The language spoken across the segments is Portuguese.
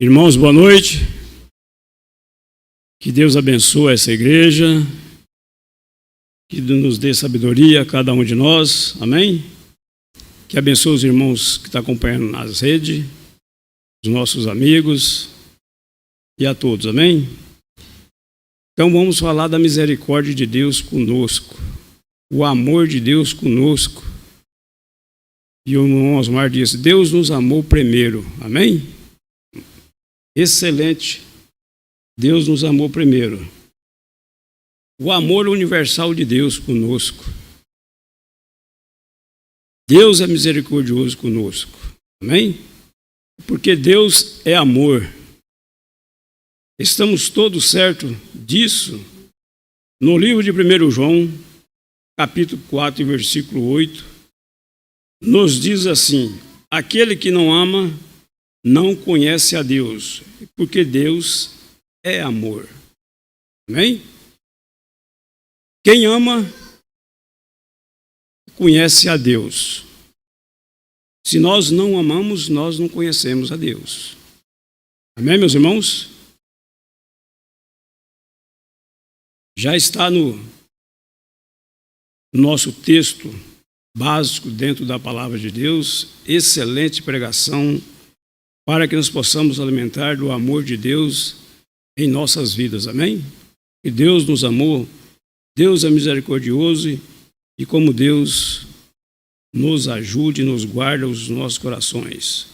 Irmãos, boa noite. Que Deus abençoe essa igreja, que nos dê sabedoria a cada um de nós, amém? Que abençoe os irmãos que estão acompanhando nas redes, os nossos amigos e a todos, amém? Então vamos falar da misericórdia de Deus conosco, o amor de Deus conosco. E o irmão Osmar disse: Deus nos amou primeiro, amém? Excelente. Deus nos amou primeiro. O amor universal de Deus conosco. Deus é misericordioso conosco. Amém? Porque Deus é amor. Estamos todos certos disso. No livro de 1 João, capítulo 4, versículo 8, nos diz assim: aquele que não ama não conhece a Deus, porque Deus é amor. Amém? Quem ama conhece a Deus. Se nós não amamos, nós não conhecemos a Deus. Amém, meus irmãos? Já está no nosso texto básico dentro da palavra de Deus, excelente pregação para que nós possamos alimentar do amor de Deus em nossas vidas, amém? Que Deus nos amou, Deus é misericordioso e como Deus nos ajude e nos guarda os nossos corações.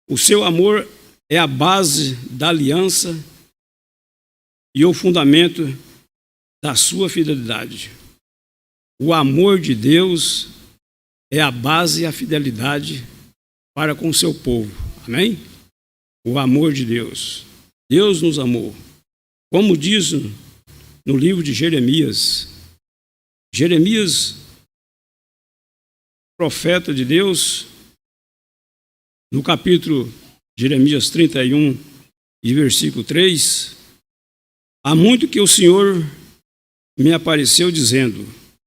O seu amor é a base da aliança e o fundamento da sua fidelidade. O amor de Deus é a base e a fidelidade para com o seu povo. Amém? O amor de Deus. Deus nos amou. Como diz no livro de Jeremias, profeta de Deus, no capítulo Jeremias 31 e versículo 3, há muito que o Senhor me apareceu dizendo: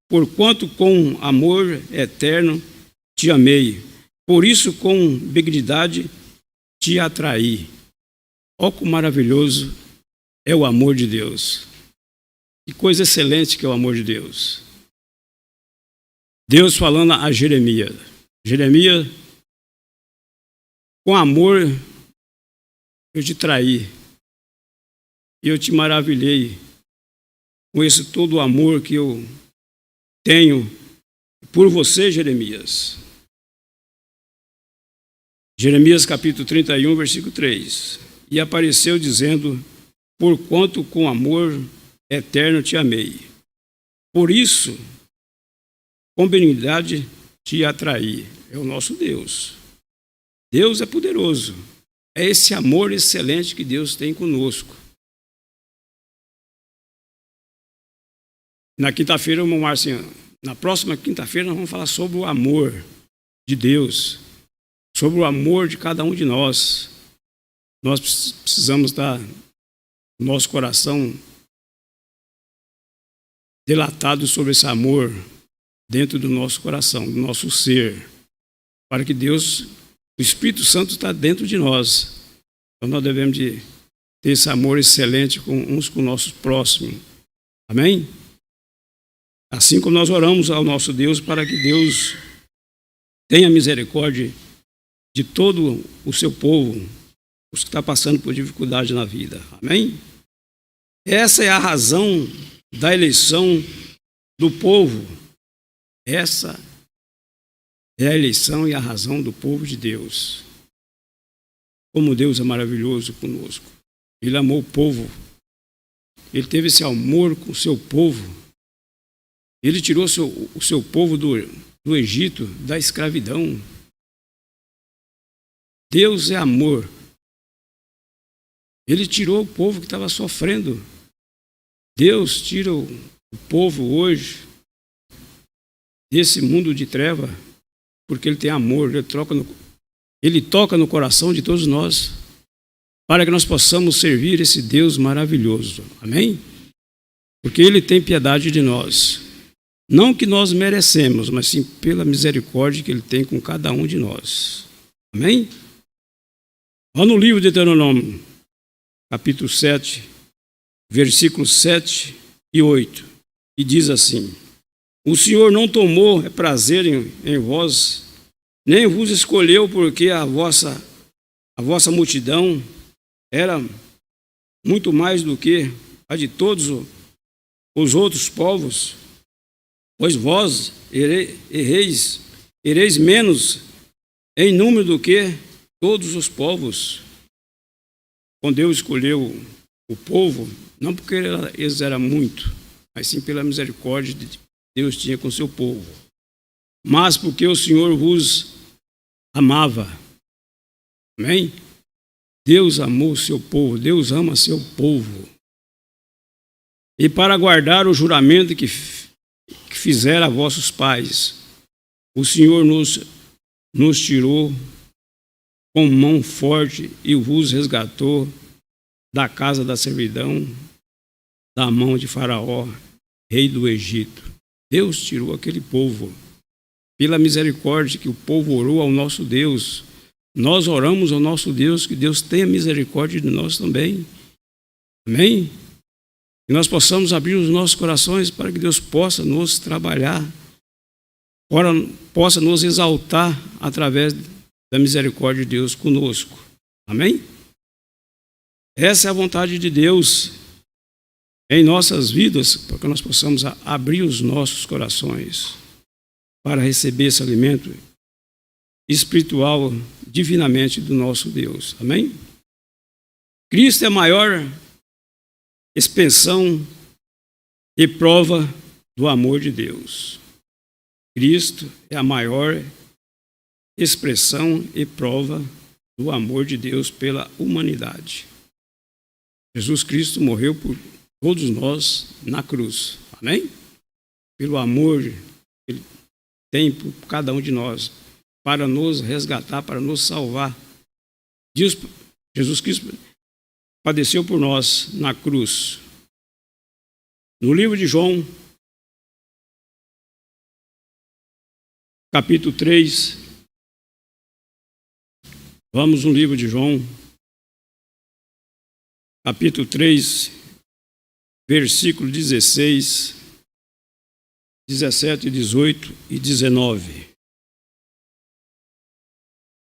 porquanto com amor eterno te amei, por isso com benignidade te atraí. Ó, que maravilhoso é o amor de Deus. Que coisa excelente que é o amor de Deus. Deus falando a Jeremias: Jeremias, com amor eu te traí, e eu te maravilhei com esse todo o amor que eu tenho por você, Jeremias. Jeremias capítulo 31, versículo 3. E apareceu dizendo: porquanto com amor eterno te amei, por isso com benignidade te atraí. É o nosso Deus. Deus é poderoso. É esse amor excelente que Deus tem conosco. Na quinta-feira, na próxima quinta-feira, nós vamos falar sobre o amor de Deus, sobre o amor de cada um de nós. Nós precisamos estar no nosso coração delatado sobre esse amor dentro do nosso coração, do nosso ser, para que Deus, o Espírito Santo, está dentro de nós. Então nós devemos de ter esse amor excelente uns com os nossos próximos. Amém? Assim como nós oramos ao nosso Deus para que Deus tenha misericórdia de todo o seu povo, os que estão passando por dificuldade na vida. Amém? Essa é a razão da eleição do povo. Essa é a eleição e a razão do povo de Deus. Como Deus é maravilhoso conosco. Ele amou o povo. Ele teve esse amor com o seu povo. Ele tirou o seu povo do Egito, da escravidão. Deus é amor. Ele tirou o povo que estava sofrendo. Deus tira o povo hoje desse mundo de treva, porque Ele tem amor. Ele toca no coração de todos nós, para que nós possamos servir esse Deus maravilhoso. Amém? Porque Ele tem piedade de nós. Não que nós merecemos, mas sim pela misericórdia que Ele tem com cada um de nós. Amém? Lá no livro de Deuteronômio, capítulo 7, versículos 7 e 8, e diz assim: o Senhor não tomou prazer em vós, nem vos escolheu, porque a vossa multidão era muito mais do que a de todos os outros povos, pois vós ereis menos em número do que todos os povos. Quando Deus escolheu o povo, não porque eles eram muito, mas sim pela misericórdia que Deus tinha com o seu povo, mas porque o Senhor vos amava. Amém? Deus amou o seu povo, Deus ama seu povo. E para guardar o juramento que fizera a vossos pais, o Senhor nos tirou com mão forte e vos resgatou da casa da servidão, da mão de Faraó, rei do Egito. Deus tirou aquele povo. Pela misericórdia que o povo orou ao nosso Deus, nós oramos ao nosso Deus, que Deus tenha misericórdia de nós também. Amém? Que nós possamos abrir os nossos corações para que Deus possa nos trabalhar, possa nos exaltar através da misericórdia de Deus conosco. Amém? Essa é a vontade de Deus em nossas vidas, para que nós possamos abrir os nossos corações para receber esse alimento espiritual divinamente do nosso Deus. Amém? Cristo é a maior expressão e prova do amor de Deus. Cristo é a maior expressão e prova do amor de Deus pela humanidade. Jesus Cristo morreu por todos nós na cruz. Amém? Pelo amor que Ele tem por cada um de nós, para nos resgatar, para nos salvar. Jesus Cristo padeceu por nós na cruz. No livro de João, capítulo 3, vamos no livro de João, capítulo 3, versículo 16, 17, 18 e 19.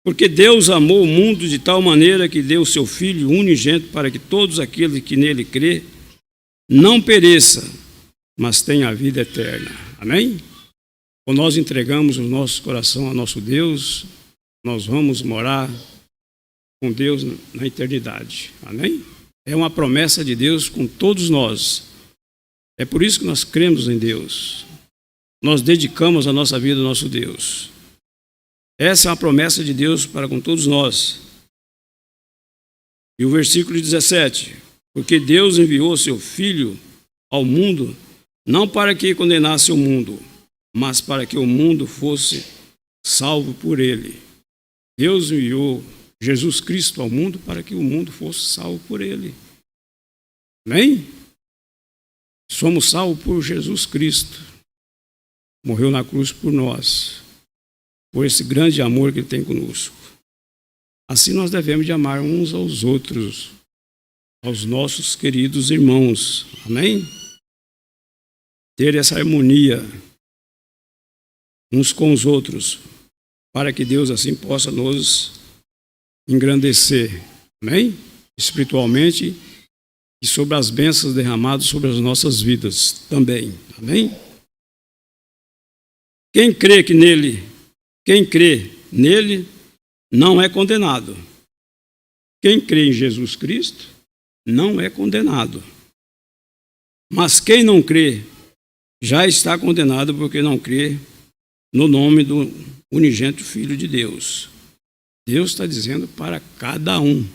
Porque Deus amou o mundo de tal maneira que deu o seu Filho unigênito para que todos aqueles que nele crê não pereça, mas tenha a vida eterna. Amém? Quando nós entregamos o nosso coração ao nosso Deus, nós vamos morar com Deus na eternidade. Amém? É uma promessa de Deus com todos nós. É por isso que nós cremos em Deus. Nós dedicamos a nossa vida ao nosso Deus. Essa é uma promessa de Deus para com todos nós. E o versículo 17: porque Deus enviou seu Filho ao mundo, não para que condenasse o mundo, mas para que o mundo fosse salvo por ele. Deus enviou Jesus Cristo ao mundo para que o mundo fosse salvo por ele. Amém? Somos salvos por Jesus Cristo. Morreu na cruz por nós, por esse grande amor que Ele tem conosco. Assim nós devemos de amar uns aos outros, aos nossos queridos irmãos. Amém? Ter essa harmonia uns com os outros, para que Deus assim possa nos engrandecer. Amém? Espiritualmente e sobre as bênçãos derramadas sobre as nossas vidas também. Amém? Quem crê nele não é condenado. Quem crê em Jesus Cristo não é condenado. Mas quem não crê já está condenado, porque não crê no nome do unigênito Filho de Deus. Deus está dizendo para cada um: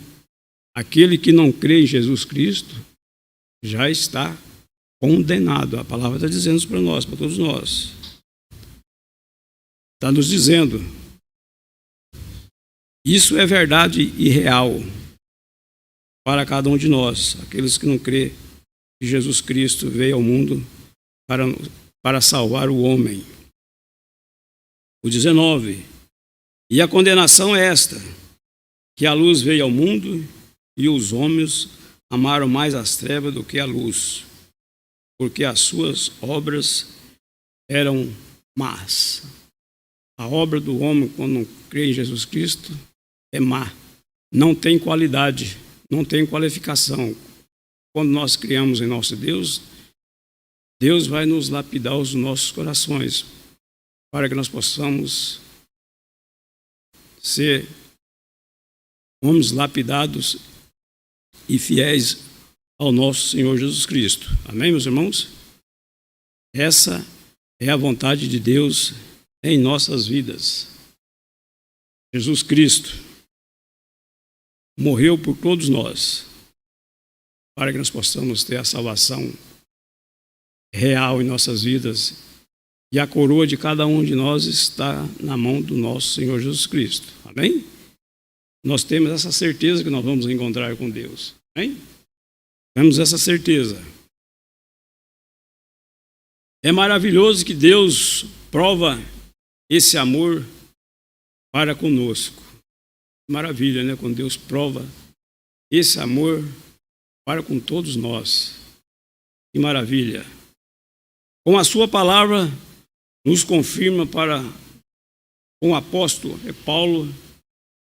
aquele que não crê em Jesus Cristo já está condenado. A palavra está dizendo isso para nós, para todos nós. Está nos dizendo. Isso é verdade e real para cada um de nós, aqueles que não crê que Jesus Cristo veio ao mundo para salvar o homem. O 19: e a condenação é esta, que a luz veio ao mundo e os homens amaram mais as trevas do que a luz, porque as suas obras eram más. A obra do homem, quando não crê em Jesus Cristo, é má. Não tem qualidade, não tem qualificação. Quando nós criamos em nosso Deus, Deus vai nos lapidar os nossos corações, para que nós possamos ser homens lapidados e fiéis ao nosso Senhor Jesus Cristo. Amém, meus irmãos? Essa é a vontade de Deus em nossas vidas. Jesus Cristo morreu por todos nós, para que nós possamos ter a salvação real em nossas vidas. E a coroa de cada um de nós está na mão do nosso Senhor Jesus Cristo. Amém? Nós temos essa certeza que nós vamos encontrar com Deus. Amém? Temos essa certeza. É maravilhoso que Deus prova esse amor para conosco. Maravilha, né? Quando Deus prova esse amor para com todos nós. Que maravilha. Com a sua palavra, nos confirma para com o apóstolo Paulo,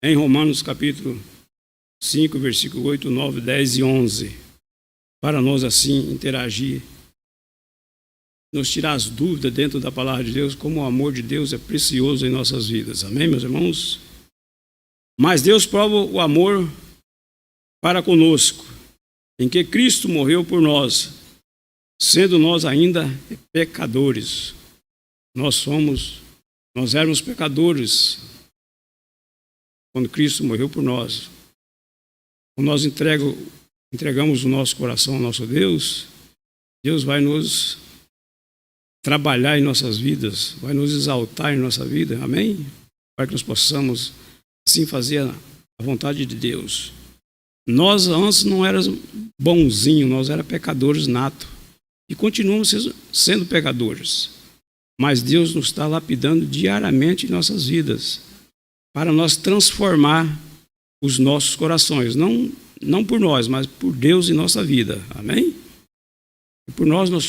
em Romanos capítulo 5, versículo 8, 9, 10 e 11, para nós assim interagir, nos tirar as dúvidas dentro da palavra de Deus, como o amor de Deus é precioso em nossas vidas. Amém, meus irmãos? Mas Deus prova o amor para conosco, em que Cristo morreu por nós, sendo nós ainda pecadores. Nós éramos pecadores quando Cristo morreu por nós. Quando nós entregamos o nosso coração ao nosso Deus, Deus vai nos trabalhar em nossas vidas, vai nos exaltar em nossa vida, amém? Para que nós possamos assim fazer a vontade de Deus. Nós antes não éramos bonzinhos, nós éramos pecadores natos e continuamos sendo pecadores. Mas Deus nos está lapidando diariamente em nossas vidas para nós transformar os nossos corações, não por nós, mas por Deus em nossa vida, amém? E por nós nós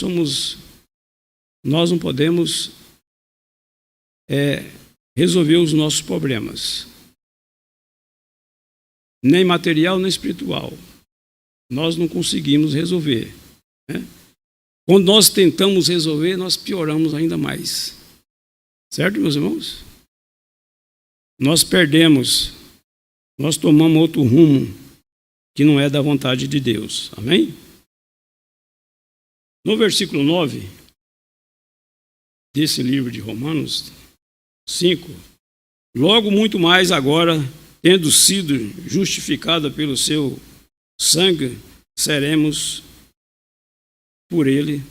não podemos resolver os nossos problemas, nem material nem espiritual. Nós não conseguimos resolver, né? Quando nós tentamos resolver, nós pioramos ainda mais. Certo, meus irmãos? Nós perdemos, nós tomamos outro rumo que não é da vontade de Deus. Amém? No versículo 9 desse livro de Romanos 5, logo muito mais agora, tendo sido justificada pelo seu sangue, seremos por ele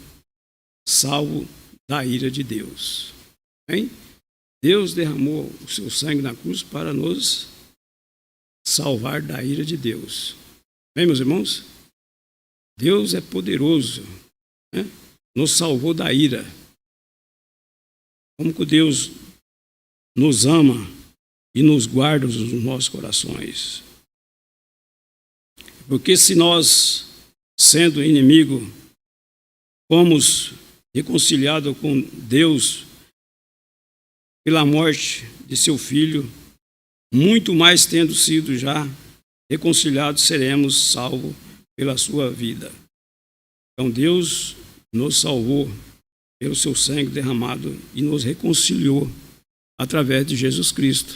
salvo da ira de Deus. Amém? Deus derramou o seu sangue na cruz para nos salvar da ira de Deus. Amém, meus irmãos? Deus é poderoso, né? Nos salvou da ira. Como que Deus nos ama e nos guarda nos nossos corações. Porque se nós, sendo inimigo, fomos reconciliados com Deus pela morte de seu Filho, muito mais tendo sido já reconciliados, seremos salvos pela sua vida. Então Deus nos salvou pelo seu sangue derramado e nos reconciliou através de Jesus Cristo.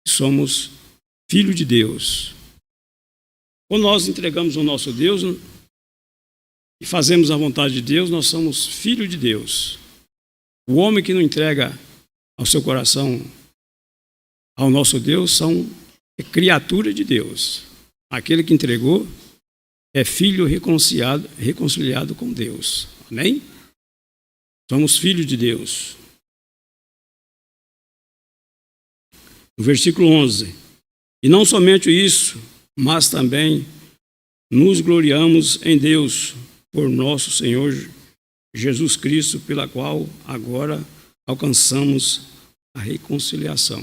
Somos filhos de Deus. Quando nós entregamos ao nosso Deus e fazemos a vontade de Deus, nós somos filhos de Deus. O homem que não entrega ao seu coração ao nosso Deus é criatura de Deus. Aquele que entregou é filho reconciliado com Deus. Amém? Somos filhos de Deus. No versículo 11. E não somente isso, mas também nos gloriamos em Deus por nosso Senhor Jesus Cristo, pela qual agora alcançamos a reconciliação.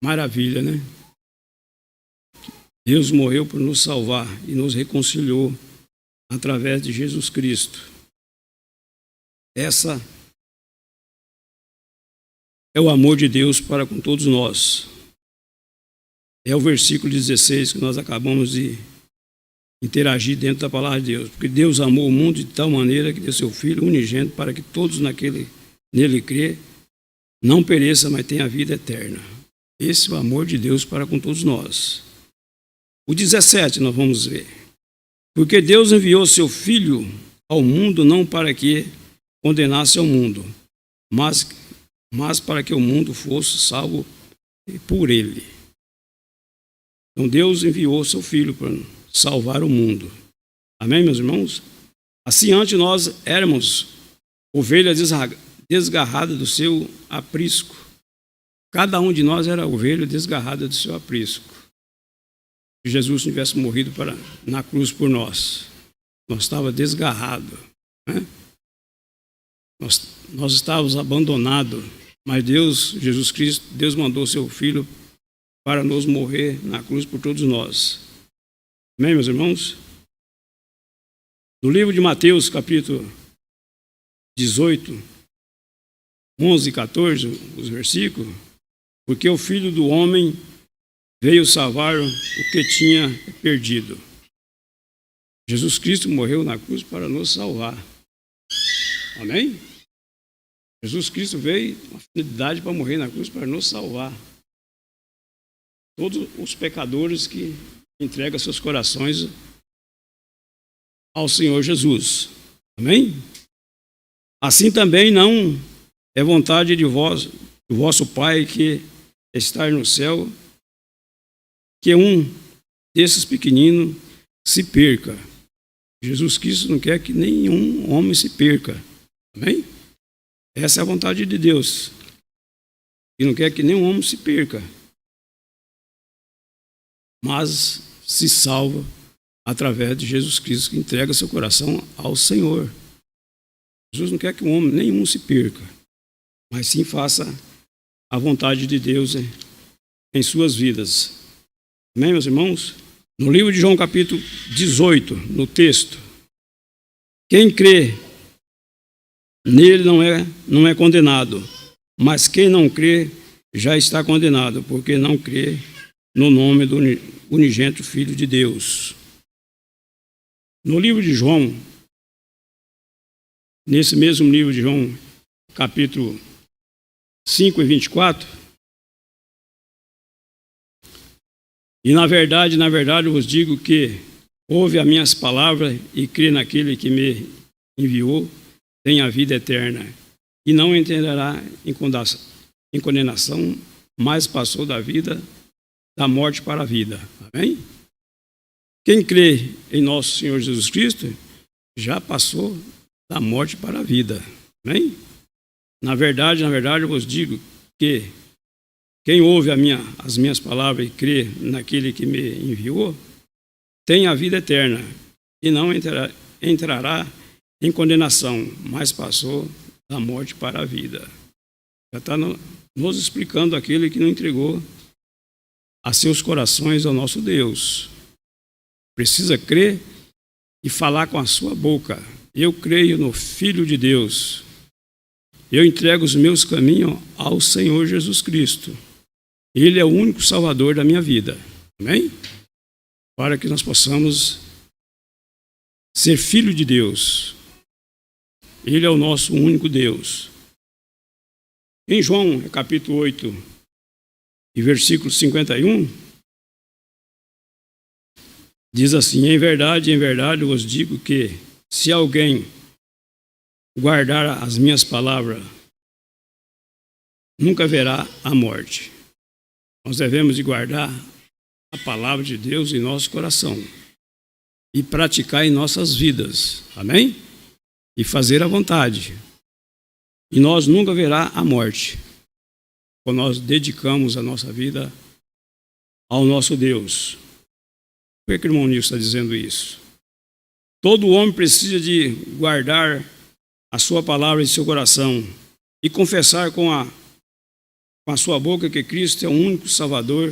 Maravilha, né? Deus morreu por nos salvar e nos reconciliou através de Jesus Cristo. Essa é o amor de Deus para com todos nós. É o versículo 16 que nós acabamos de interagir dentro da palavra de Deus. Porque Deus amou o mundo de tal maneira que deu seu Filho unigênito para que todos nele crê, não pereça, mas tenha a vida eterna. Esse é o amor de Deus para com todos nós. O 17 nós vamos ver. Porque Deus enviou seu Filho ao mundo não para que condenasse ao mundo, mas para que o mundo fosse salvo por ele. Então Deus enviou seu Filho para salvar o mundo. Amém, meus irmãos? Assim antes nós éramos ovelhas desgarradas do seu aprisco. Cada um de nós era ovelha desgarrada do seu aprisco. Se Jesus tivesse morrido na cruz por nós, nós estávamos desgarrados, né? Nós estávamos abandonados, mas Jesus Cristo, Deus mandou seu Filho para nos morrer na cruz por todos nós. Amém, meus irmãos? No livro de Mateus, capítulo 18, 11 e 14, os versículos, porque o Filho do Homem veio salvar o que tinha perdido. Jesus Cristo morreu na cruz para nos salvar. Amém? Jesus Cristo veio com finalidade para morrer na cruz para nos salvar. Todos os pecadores que entregam seus corações ao Senhor Jesus. Amém? Assim também não é vontade de vós, do vosso Pai que está no céu, que um desses pequeninos se perca. Jesus Cristo não quer que nenhum homem se perca. Amém? Essa é a vontade de Deus. E não quer que nenhum homem se perca, mas se salva através de Jesus Cristo, que entrega seu coração ao Senhor. Jesus não quer que um homem nenhum se perca, mas sim faça a vontade de Deus em suas vidas. Amém, meus irmãos? No livro de João, capítulo 18, no texto, quem crê nele não é condenado, mas quem não crê já está condenado, porque não crê no nome do unigênito Filho de Deus. No livro de João, nesse mesmo livro de João, capítulo 5 e 24, e na verdade eu vos digo que ouve as minhas palavras e crê naquele que me enviou, tem a vida eterna, e não entrará em condenação, mas passou da morte para a vida. Amém? Quem crê em nosso Senhor Jesus Cristo já passou da morte para a vida. Amém? Na verdade eu vos digo que quem ouve as minhas palavras e crê naquele que me enviou, tem a vida eterna e não entrará em condenação, mas passou da morte para a vida. Já está nos explicando aquele que não entregou a seus corações ao nosso Deus. Precisa crer e falar com a sua boca: eu creio no Filho de Deus. Eu entrego os meus caminhos ao Senhor Jesus Cristo. Ele é o único Salvador da minha vida. Amém? Para que nós possamos ser filho de Deus. Ele é o nosso único Deus. Em João, capítulo 8, e versículo 51, diz assim: em verdade eu vos digo que, se alguém guardar as minhas palavras, nunca verá a morte. Nós devemos de guardar a palavra de Deus em nosso coração e praticar em nossas vidas. Amém? E fazer a vontade. E nós nunca verá a morte, quando nós dedicamos a nossa vida ao nosso Deus. Por que o irmão Nilson está dizendo isso? Todo homem precisa de guardar a sua palavra em seu coração e confessar com a sua boca que Cristo é o único Salvador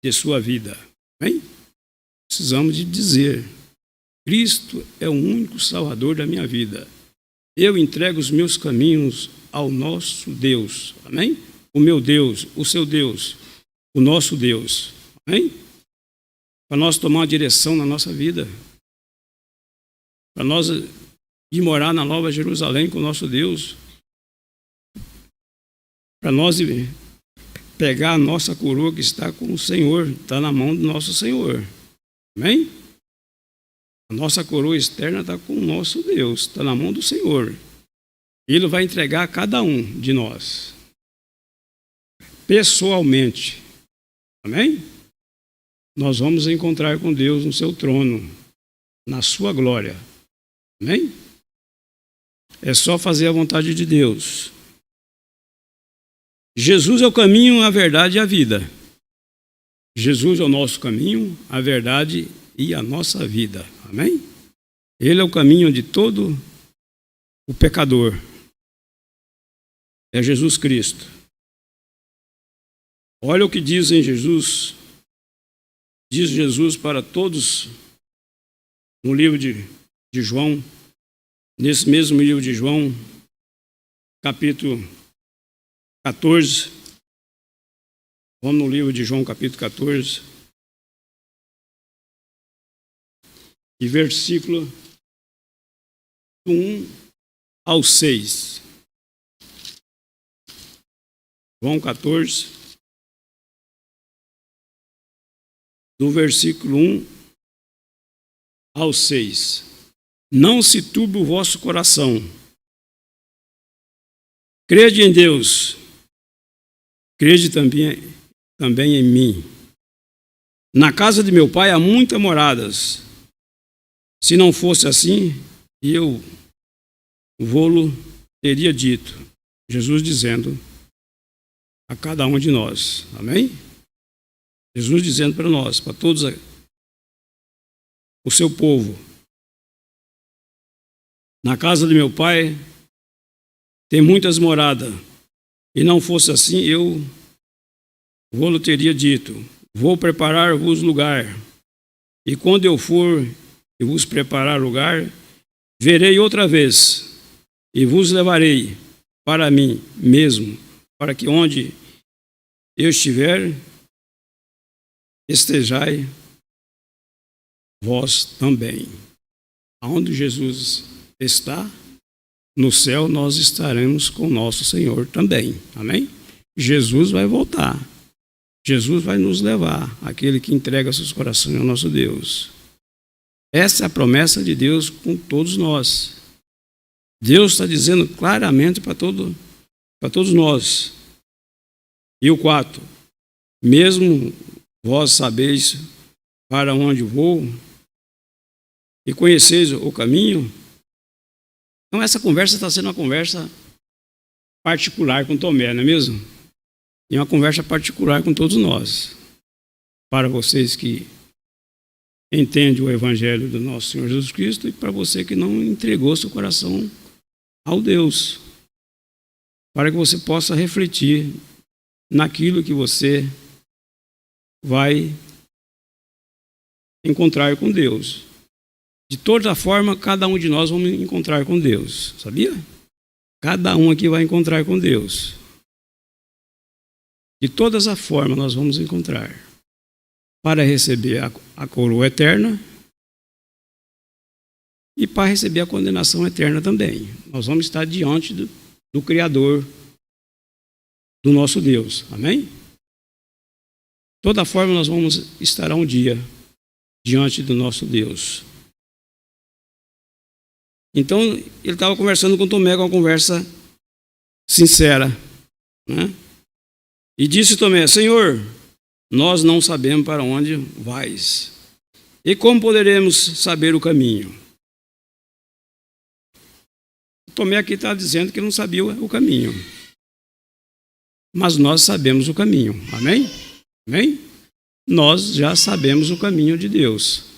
de sua vida. Amém? precisamos de dizer: Cristo é o único Salvador da minha vida. Eu entrego os meus caminhos ao nosso Deus. Amém? O meu Deus, o seu Deus, o nosso Deus. Amém? Para nós tomar uma direção na nossa vida. Para nós ir morar na Nova Jerusalém com o nosso Deus. Para nós pegar a nossa coroa que está com o Senhor, está na mão do nosso Senhor. Amém? A nossa coroa externa está com o nosso Deus, está na mão do Senhor. Ele vai entregar a cada um de nós, pessoalmente. Amém? Nós vamos encontrar com Deus no seu trono, na sua glória. Amém? É só fazer a vontade de Deus. Jesus é o caminho, a verdade e a vida. Jesus é o nosso caminho, a verdade e a nossa vida. Amém? Ele é o caminho de todo o pecador. É Jesus Cristo. Olha o que diz em Jesus. Diz Jesus para todos no livro de João, nesse mesmo livro de João, capítulo 14. Vamos no livro de João, capítulo 14. E versículo 1 ao 6. João 14, do versículo 1 ao 6. Não se turbe o vosso coração. Crede em Deus. Crede também em mim. Na casa de meu pai há muitas moradas. Se não fosse assim, eu vô-lo teria dito. Jesus dizendo a cada um de nós. Amém? Jesus dizendo para nós, para todos o seu povo. Na casa de meu pai tem muitas moradas. E não fosse assim, eu vô-lo teria dito. Vou preparar-vos lugar. E quando eu for e vos preparar lugar, verei outra vez e vos levarei para mim mesmo, para que onde eu estiver, estejai vós também. Aonde Jesus está, no céu nós estaremos com nosso Senhor também. Amém? Jesus vai voltar. Jesus vai nos levar, aquele que entrega seus corações ao nosso Deus. Essa é a promessa de Deus com todos nós. Deus está dizendo claramente para todos nós. E o 4. Mesmo vós sabeis para onde vou e conheceis o caminho. Então essa conversa está sendo uma conversa particular com Tomé, não é mesmo? E uma conversa particular com todos nós. Para vocês que entendem o Evangelho do nosso Senhor Jesus Cristo e para você que não entregou seu coração ao Deus. Para que você possa refletir naquilo que você vai encontrar com Deus. De toda forma, cada um de nós vamos encontrar com Deus. Sabia? Cada um aqui vai encontrar com Deus. De todas as formas nós vamos encontrar. Para receber a coroa eterna e para receber a condenação eterna também. Nós vamos estar diante do Criador, do nosso Deus. Amém? De toda forma nós vamos estar um dia diante do nosso Deus. Então, ele estava conversando com Tomé, com uma conversa sincera, né? E disse Tomé: Senhor, nós não sabemos para onde vais. E como poderemos saber o caminho? Tomé aqui está dizendo que não sabia o caminho. Mas nós sabemos o caminho. Amém? Amém? Nós já sabemos o caminho de Deus.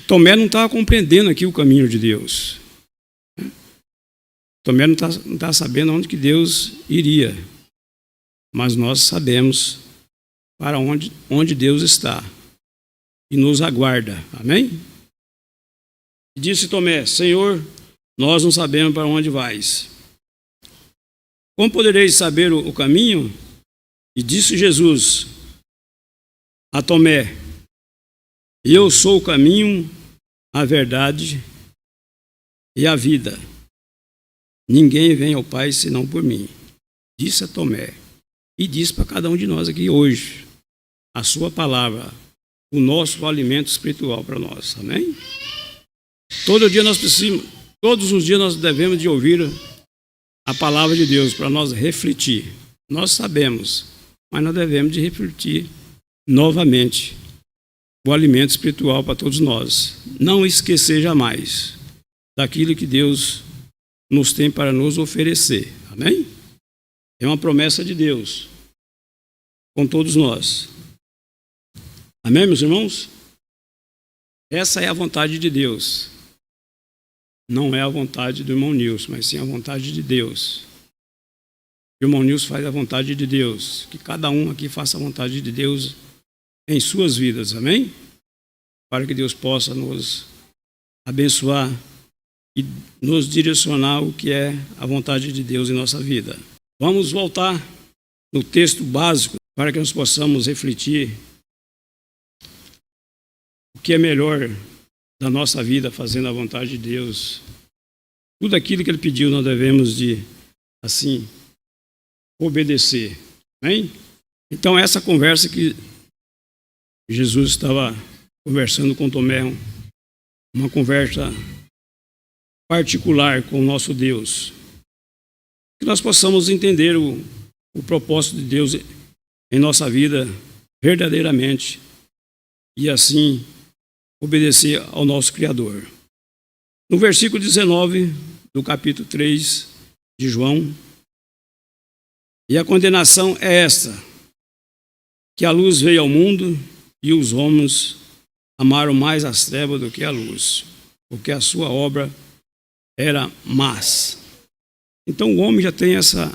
Tomé não estava compreendendo aqui o caminho de Deus. Tomé não está sabendo onde que Deus iria. Mas nós sabemos para onde Deus está. e nos aguarda. Amém? E disse Tomé: Senhor, nós não sabemos para onde vais. Como podereis saber o caminho? E disse Jesus a Tomé: Eu sou o caminho, a verdade e a vida. Ninguém vem ao Pai senão por mim. Disse a Tomé. E disse para cada um de nós aqui hoje a sua palavra, o nosso alimento espiritual para nós. Amém? Todos os dias nós devemos de ouvir a palavra de Deus para nós refletir. Nós sabemos, mas nós devemos de refletir novamente o alimento espiritual para todos nós. Não esquecer jamais daquilo que Deus nos tem para nos oferecer. Amém? É uma promessa de Deus com todos nós. Amém, meus irmãos? Essa é a vontade de Deus. Não é a vontade do irmão Nilson, mas sim a vontade de Deus. O irmão Nilson faz a vontade de Deus. Que cada um aqui faça a vontade de Deus em suas vidas. Amém? Para que Deus possa nos abençoar e nos direcionar o que é a vontade de Deus em nossa vida. Vamos voltar no texto básico para que nós possamos refletir o que é melhor da nossa vida fazendo a vontade de Deus. Tudo aquilo que Ele pediu nós devemos de, assim, obedecer. Amém? Então essa conversa que Jesus estava conversando com Tomé, uma conversa particular com o nosso Deus. Que nós possamos entender o propósito de Deus em nossa vida verdadeiramente e assim obedecer ao nosso Criador. No versículo 19 do capítulo 3 de João, e a condenação é esta, que a luz veio ao mundo e os homens amaram mais as trevas do que a luz, porque a sua obra era más. Então o homem já tem essa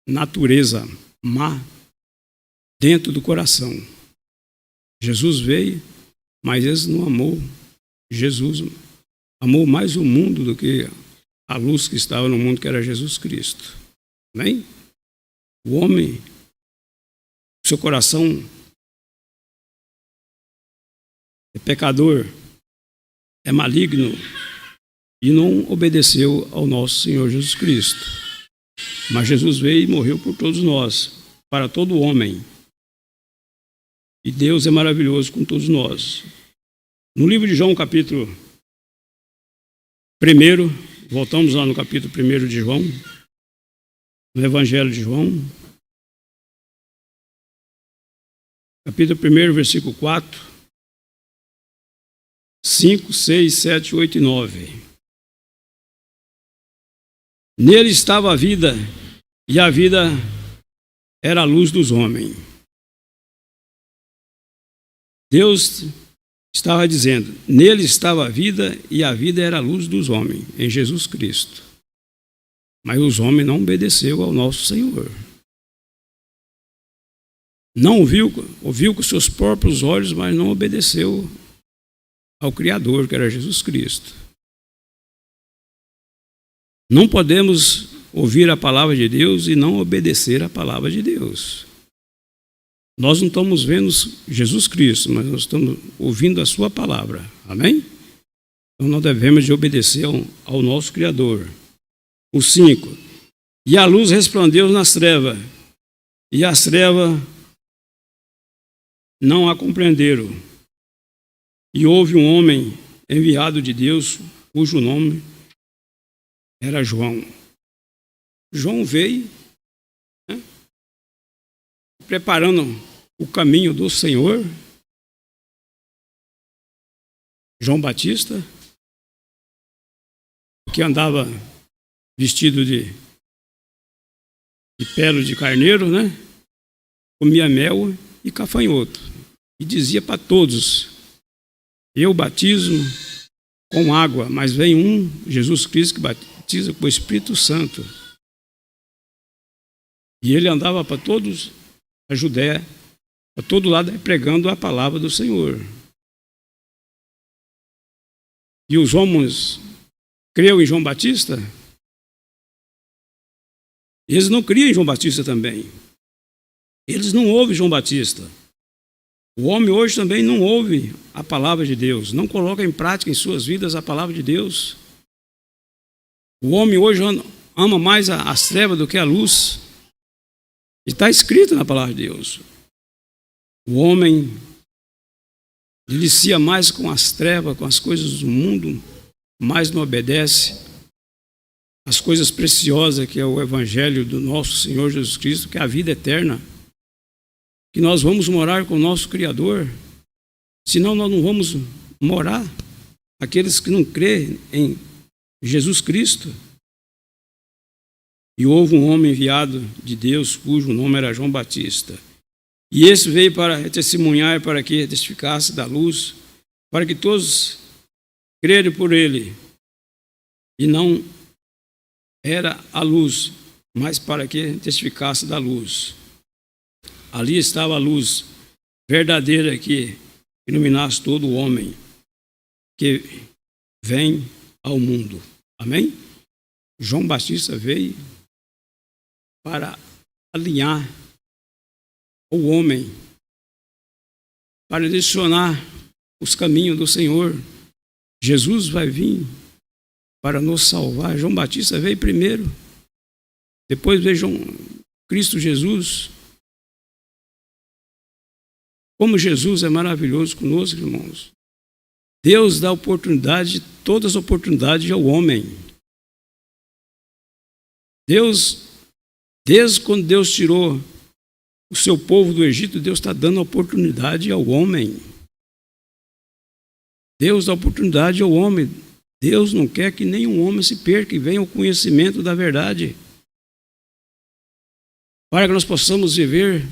natureza má dentro do coração. Jesus veio, mas eles não amou Jesus. Amou mais o mundo do que a luz que estava no mundo, que era Jesus Cristo. Amém? O homem, seu coração é pecador, é maligno e não obedeceu ao nosso Senhor Jesus Cristo. Mas Jesus veio e morreu por todos nós, para todo homem. E Deus é maravilhoso com todos nós. No livro de João, capítulo 1, voltamos lá no capítulo 1 de João, no Evangelho de João, capítulo 1, versículo 4, 5, 6, 7, 8 e 9. Nele estava a vida, e a vida era a luz dos homens. Deus estava dizendo, nele estava a vida, e a vida era a luz dos homens, em Jesus Cristo. Mas os homens não obedeceram ao nosso Senhor. Não ouviu com seus próprios olhos, mas não obedeceu ao Criador, que era Jesus Cristo. Não podemos ouvir a palavra de Deus e não obedecer a palavra de Deus. Nós não estamos vendo Jesus Cristo, mas nós estamos ouvindo a sua palavra. Amém? Então nós devemos de obedecer ao nosso Criador. O 5. E a luz resplandeceu nas trevas, e as trevas não a compreenderam. E houve um homem enviado de Deus, cujo nome era João. João veio, né, preparando o caminho do Senhor. João Batista, que andava vestido de pele de carneiro, né? Comia mel e cafanhoto. E dizia para todos, eu batizo com água, mas vem um, Jesus Cristo, que batiza com o Espírito Santo. E ele andava para todos a Judéia, para todo lado, pregando a palavra do Senhor. e os homens creu em João Batista, eles não criam em João Batista também. Eles não ouvem João Batista. O homem hoje também não ouve a palavra de Deus, não coloca em prática em suas vidas a palavra de Deus. O homem hoje ama mais as trevas do que a luz. E está escrito na palavra de Deus. O homem delicia mais com as trevas, com as coisas do mundo, mais não obedece às coisas preciosas que é o evangelho do nosso Senhor Jesus Cristo, que é a vida eterna, que nós vamos morar com o nosso Criador, senão nós não vamos morar. Aqueles que não crêem em Jesus Cristo. E houve um homem enviado de Deus, cujo nome era João Batista. E esse veio para testemunhar, para que testificasse da luz, para que todos crerem por ele. E não era a luz, mas para que testificasse da luz. Ali estava a luz verdadeira que iluminasse todo o homem que vem ao mundo. Amém? João Batista veio para alinhar o homem, para direcionar os caminhos do Senhor. Jesus vai vir para nos salvar. João Batista veio primeiro, depois veio Cristo Jesus. Como Jesus é maravilhoso conosco, irmãos. Deus dá oportunidade, todas as oportunidades ao homem. Deus, desde quando Deus tirou o seu povo do Egito, Deus está dando oportunidade ao homem. Deus dá oportunidade ao homem. Deus não quer que nenhum homem se perca e venha ao conhecimento da verdade, para que nós possamos viver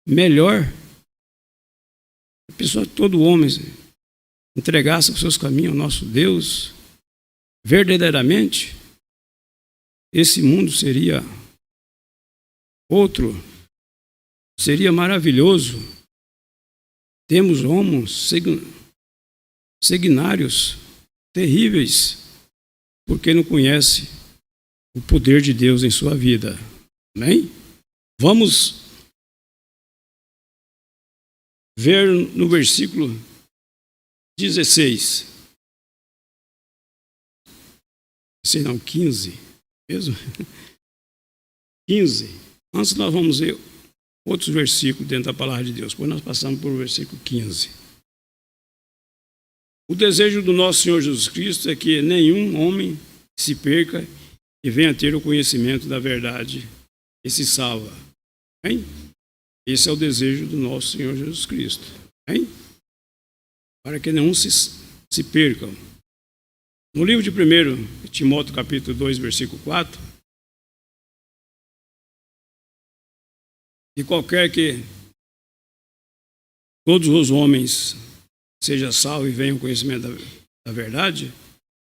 melhor. A pessoa, todo homem, entregasse os seus caminhos ao nosso Deus, verdadeiramente, esse mundo seria outro, seria maravilhoso. Temos homens sanguinários, terríveis, porque não conhece o poder de Deus em sua vida. Amém? Vamos ver no versículo 16. Sei não, 15. Mesmo? 15. Antes nós vamos ver outros versículos dentro da palavra de Deus. Depois nós passamos por o versículo 15. O desejo do nosso Senhor Jesus Cristo é que nenhum homem se perca e venha ter o conhecimento da verdade e se salva. Amém? Esse é o desejo do nosso Senhor Jesus Cristo. Amém? Para que nenhum se percam. No livro de 1 Timóteo, capítulo 2, versículo 4, e qualquer que todos os homens sejam salvos e venham ao conhecimento da verdade,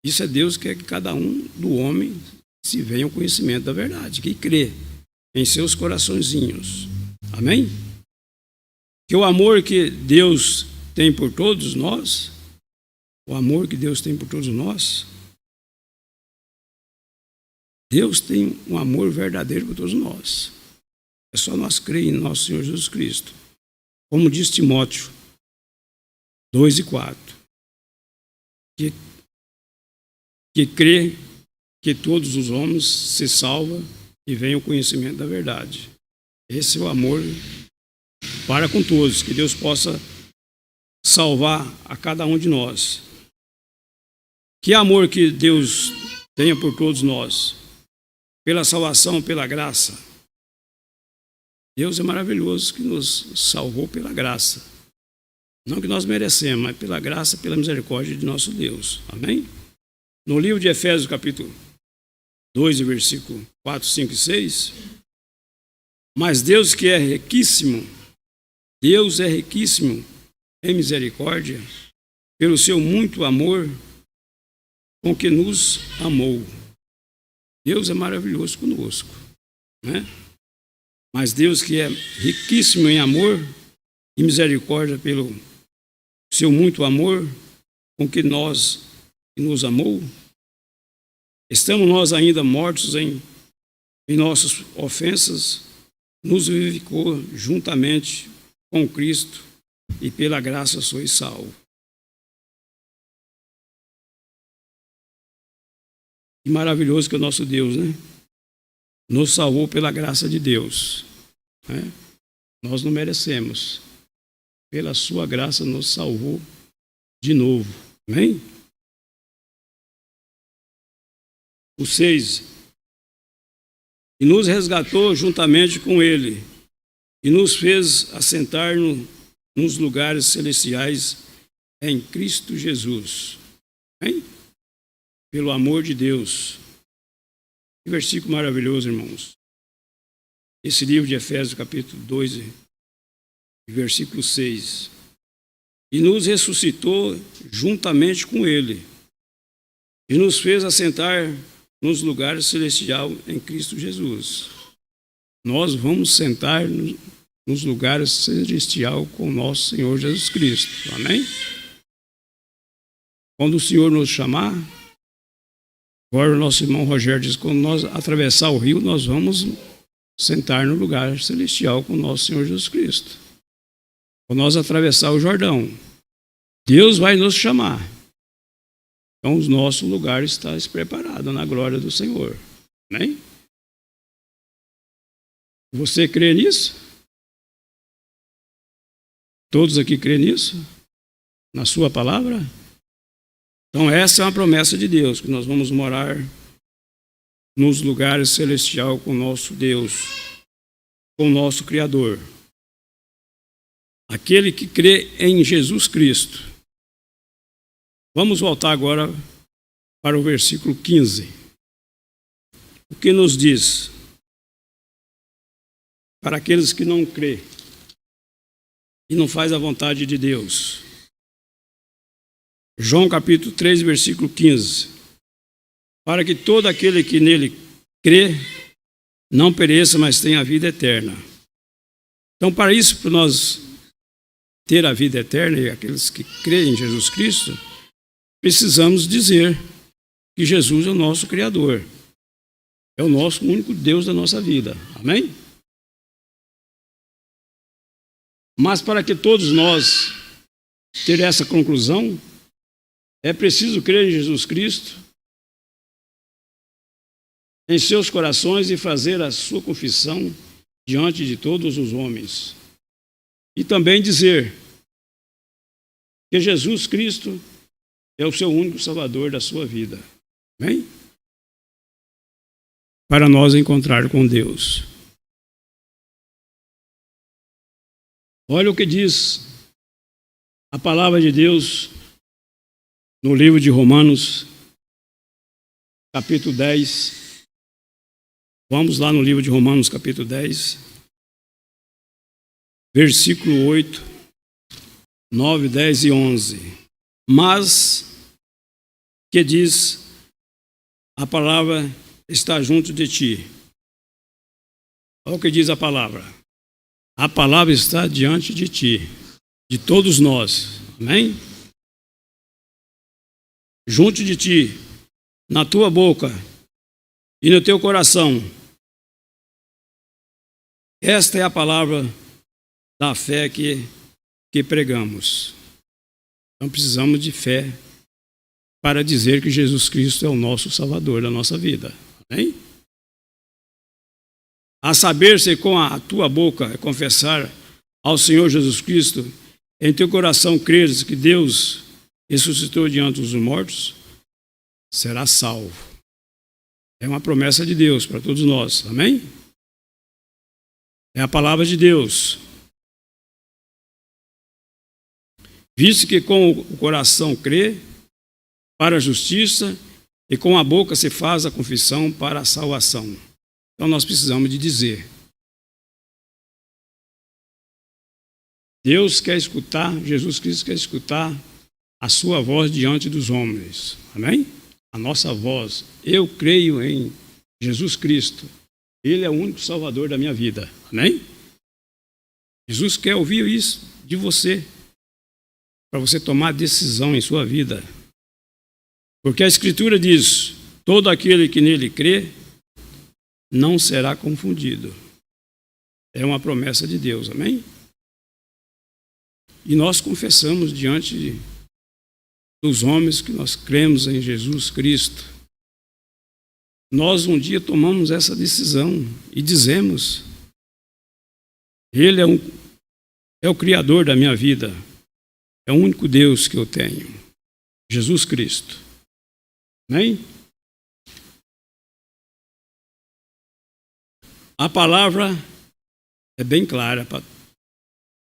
isso é Deus que quer que cada um do homem se venha ao conhecimento da verdade, que crê em seus coraçõezinhos. Amém? Que o amor que Deus tem por todos nós, o amor que Deus tem por todos nós, Deus tem um amor verdadeiro por todos nós. É só nós crer em nosso Senhor Jesus Cristo. Como diz Timóteo 2 e 4. Que crê que todos os homens se salvam e venham ao conhecimento da verdade. Esse é o amor para com todos, que Deus possa salvar a cada um de nós. Que amor que Deus tenha por todos nós, pela salvação, pela graça. Deus é maravilhoso que nos salvou pela graça. Não que nós merecemos, mas pela graça, pela misericórdia de nosso Deus. Amém? No livro de Efésios, capítulo 2, versículo 4, 5 e 6, mas Deus que é riquíssimo, Deus é riquíssimo em misericórdia, pelo seu muito amor com que nos amou. Deus é maravilhoso conosco, né? Mas Deus que é riquíssimo em amor e misericórdia pelo seu muito amor com que nos e nos amou? Estamos nós ainda mortos em nossas ofensas, nos vivificou juntamente com Cristo e pela graça sois salvos. Que maravilhoso que é o nosso Deus, né? Nos salvou pela graça de Deus, né? Nós não merecemos. Pela sua graça nos salvou de novo. Amém? O 6. E nos resgatou juntamente com ele, e nos fez assentar nos lugares celestiais em Cristo Jesus. Amém? Pelo amor de Deus. Que versículo maravilhoso, irmãos. Esse livro de Efésios, capítulo 2, versículo 6. E nos ressuscitou juntamente com ele, e nos fez assentar nos lugares celestiais em Cristo Jesus. Nós vamos sentar nos lugares celestiais com o nosso Senhor Jesus Cristo. Amém? Quando o Senhor nos chamar, agora o nosso irmão Rogério diz, quando nós atravessar o rio, nós vamos sentar no lugar celestial com o nosso Senhor Jesus Cristo. Quando nós atravessar o Jordão, Deus vai nos chamar. Então, o nosso lugar está preparado na glória do Senhor. Amém? Você crê nisso? Todos aqui crêem nisso? Na sua palavra? Então, essa é uma promessa de Deus, que nós vamos morar nos lugares celestiais com o nosso Deus, com o nosso Criador. Aquele que crê em Jesus Cristo. Vamos voltar agora para o versículo 15. O que nos diz? Para aqueles que não crê e não faz a vontade de Deus. João capítulo 3, versículo 15. Para que todo aquele que nele crê não pereça, mas tenha a vida eterna. Então, para isso, para nós ter a vida eterna, e aqueles que creem em Jesus Cristo, precisamos dizer que Jesus é o nosso Criador. É o nosso único Deus da nossa vida. Amém? Mas para que todos nós ter essa conclusão, é preciso crer em Jesus Cristo, em seus corações e fazer a sua confissão diante de todos os homens. E também dizer que Jesus Cristo é o seu único Salvador da sua vida. Amém? Para nós encontrar com Deus. Olha o que diz a palavra de Deus no livro de Romanos, capítulo 10. Vamos lá no livro de Romanos, capítulo 10, versículo 8, 9, 10 e 11. Mas, que diz, a palavra está junto de ti. Olha o que diz a palavra. A palavra está diante de ti, de todos nós. Amém? Junto de ti, na tua boca e no teu coração. Esta é a palavra da fé que pregamos. Então precisamos de fé para dizer que Jesus Cristo é o nosso Salvador da nossa vida. Amém? A saber, se com a tua boca confessar ao Senhor Jesus Cristo, em teu coração creres que Deus ressuscitou diante dos mortos, será salvo. É uma promessa de Deus para todos nós. Amém? É a palavra de Deus. Visto que com o coração crê para a justiça e com a boca se faz a confissão para a salvação. Então nós precisamos de dizer. Deus quer escutar, Jesus Cristo quer escutar a sua voz diante dos homens. Amém? A nossa voz. Eu creio em Jesus Cristo. Ele é o único Salvador da minha vida. Amém? Jesus quer ouvir isso de você, para você tomar decisão em sua vida. Porque a Escritura diz: todo aquele que nele crê não será confundido. É uma promessa de Deus, amém? E nós confessamos diante dos homens que nós cremos em Jesus Cristo. Nós um dia tomamos essa decisão e dizemos: Ele é o Criador da minha vida, é o único Deus que eu tenho, Jesus Cristo. Amém? A palavra é bem clara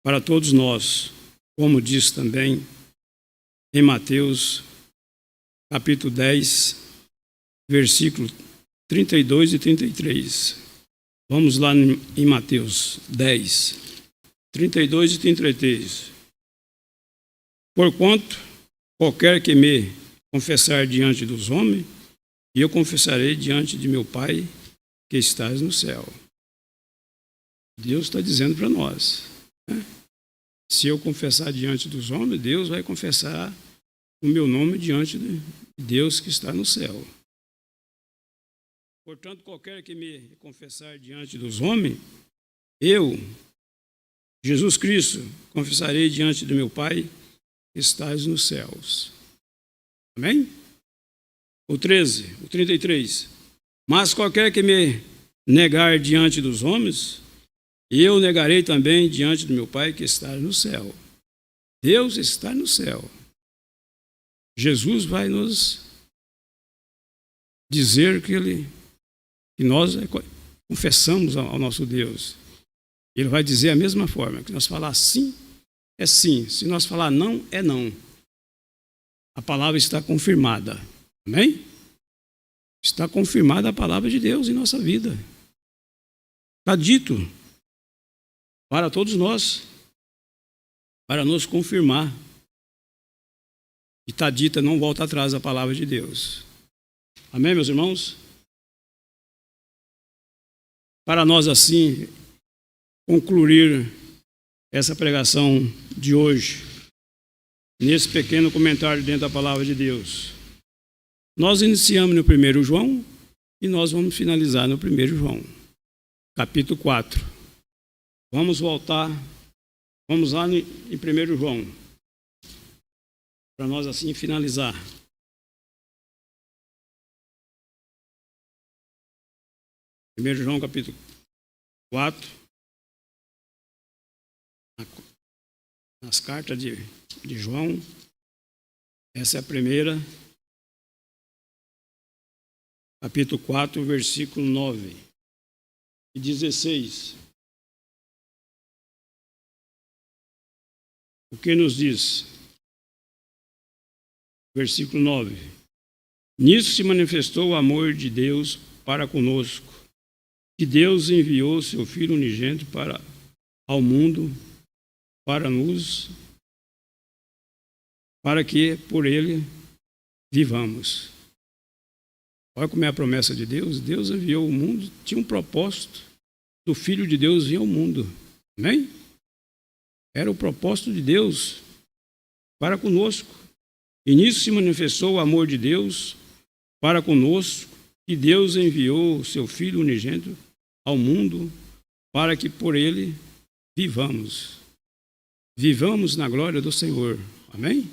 para todos nós, como diz também em Mateus, capítulo 10, versículo 32 e 33. Vamos lá em Mateus 10, 32 e 33. Porquanto qualquer que me confessar diante dos homens, e eu confessarei diante de meu Pai que estás no céu. Deus está dizendo para nós, né? Se eu confessar diante dos homens, Deus vai confessar o meu nome diante de Deus que está no céu. Portanto, qualquer que me confessar diante dos homens, eu, Jesus Cristo, confessarei diante do meu Pai que estás nos céus. Amém? O 13, o 33. Mas qualquer que me negar diante dos homens, eu negarei também diante do meu Pai que está no céu. Deus está no céu. Jesus vai nos dizer que nós confessamos ao nosso Deus. Ele vai dizer a mesma forma, que nós falar sim, é sim. Se nós falar não, é não. A palavra está confirmada. Amém? Está confirmada a palavra de Deus em nossa vida. Está dito para todos nós, para nos confirmar. E está dita, não volta atrás a palavra de Deus. Amém, meus irmãos? Para nós, assim, concluir essa pregação de hoje, nesse pequeno comentário dentro da palavra de Deus, nós iniciamos no 1 João e nós vamos finalizar no 1 João, capítulo 4. Vamos voltar, vamos lá em 1 João, para nós assim finalizar. 1 João, capítulo 4, nas cartas de João, essa é a primeira, capítulo 4, versículo 9 e 16. O que nos diz? Versículo 9. Nisso se manifestou o amor de Deus para conosco, que Deus enviou seu Filho unigênito ao mundo para que por ele vivamos. Olha como é a promessa de Deus. Deus enviou o mundo, tinha um propósito do Filho de Deus vir ao mundo. Amém? Era o propósito de Deus para conosco. E nisso se manifestou o amor de Deus para conosco, que Deus enviou o seu Filho unigênito ao mundo para que por ele vivamos. Vivamos na glória do Senhor. Amém?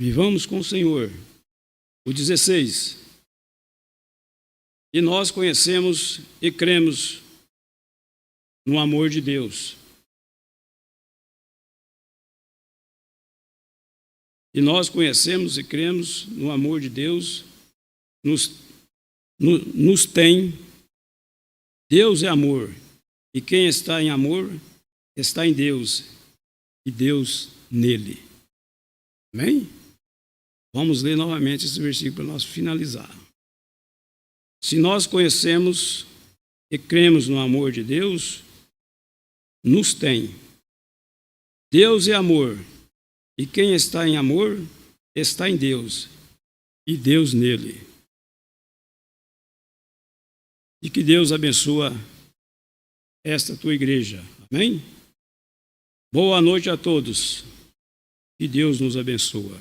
Vivamos com o Senhor. O 16. E nós conhecemos e cremos no amor de Deus. E nós conhecemos e cremos no amor de Deus, nos tem. Deus é amor, e quem está em amor está em Deus, e Deus nele. Amém? Vamos ler novamente esse versículo para nós finalizar. Se nós conhecemos e cremos no amor de Deus, nos tem. Deus é amor, e quem está em amor está em Deus, e Deus nele. E que Deus abençoe esta tua igreja. Amém? Boa noite a todos. Que Deus nos abençoe.